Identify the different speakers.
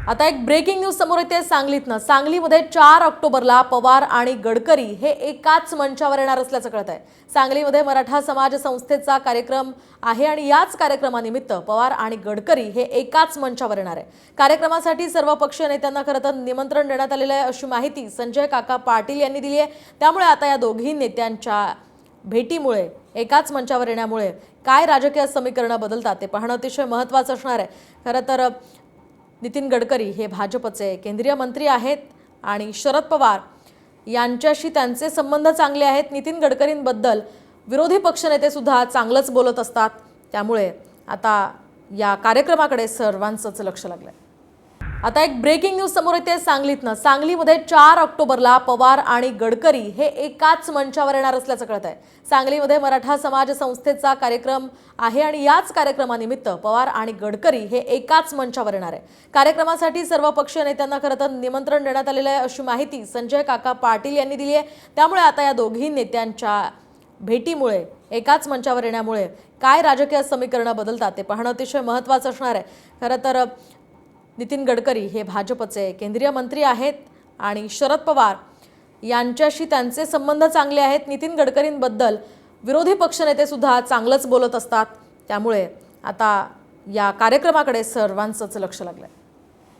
Speaker 1: आता एक breaking news समोर येते सांगलीतनं। सांगलीमध्ये 4 ऑक्टोबरला पवार आणि गडकरी हे एकाच मंचावर येणार असल्याचं कळत आहे। सांगलीमध्ये मराठा समाज संस्थेचा कार्यक्रम आहे आणि याच कार्यक्रमानिमित्त पवार आणि गडकरी हे एकाच मंचावर येणार आहे। कार्यक्रमासाठी सर्व पक्षीय नेत्यांना खरं तर निमंत्रण देण्यात आलेलं आहे अशी माहिती संजय काका पाटील यांनी दिली आहे। त्यामुळे आता या दोघी नेत्यांच्या भेटीमुळे एकाच मंचावर येण्यामुळे काय राजकीय समीकरण बदलतात ते पाहणं अतिशय महत्त्वाचं असणार आहे। खरं तर नितीन गडकरी हे भाजपचे केंद्रीय मंत्री आहेत आणि शरद पवार यांच्याशी त्यांचे संबंध चांगले आहेत। नितीन गडकरींबद्दल विरोधी पक्षनेते सुद्धा चांगलंच बोलत असतात। त्यामुळे आता या कार्यक्रमाकडे सर्वांचंच लक्ष लागलंय। आता एक ब्रेकिंग न्यूज समोर येते सांगलीतनं। सांगलीमध्ये 4 ऑक्टोबरला पवार आणि गडकरी हे एकाच मंचावर येणार असल्याचं कळत आहे। सांगलीमध्ये मराठा समाज संस्थेचा कार्यक्रम आहे आणि याच कार्यक्रमानिमित्त पवार आणि गडकरी हे एकाच मंचावर येणार आहे। कार्यक्रमासाठी सर्व पक्षीय नेत्यांना खरं तर निमंत्रण देण्यात आलेलं आहे अशी माहिती संजय काका पाटील यांनी दिली आहे। त्यामुळे आता या दोघी नेत्यांच्या भेटीमुळे एकाच मंचावर येण्यामुळे काय राजकीय समीकरण बदलतात ते पाहणं अतिशय महत्त्वाचं असणार आहे। खरं तर नितीन गडकरी हे भाजपचे केंद्रीय मंत्री आहेत आणि शरद पवार यांच्याशी त्यांचे संबंध चांगले आहेत। नितीन गडकरींबद्दल विरोधी पक्षनेते सुद्धा चांगलंच बोलत असतात। त्यामुळे आता या कार्यक्रमाकडे सर्वांचंच लक्ष लागलंय।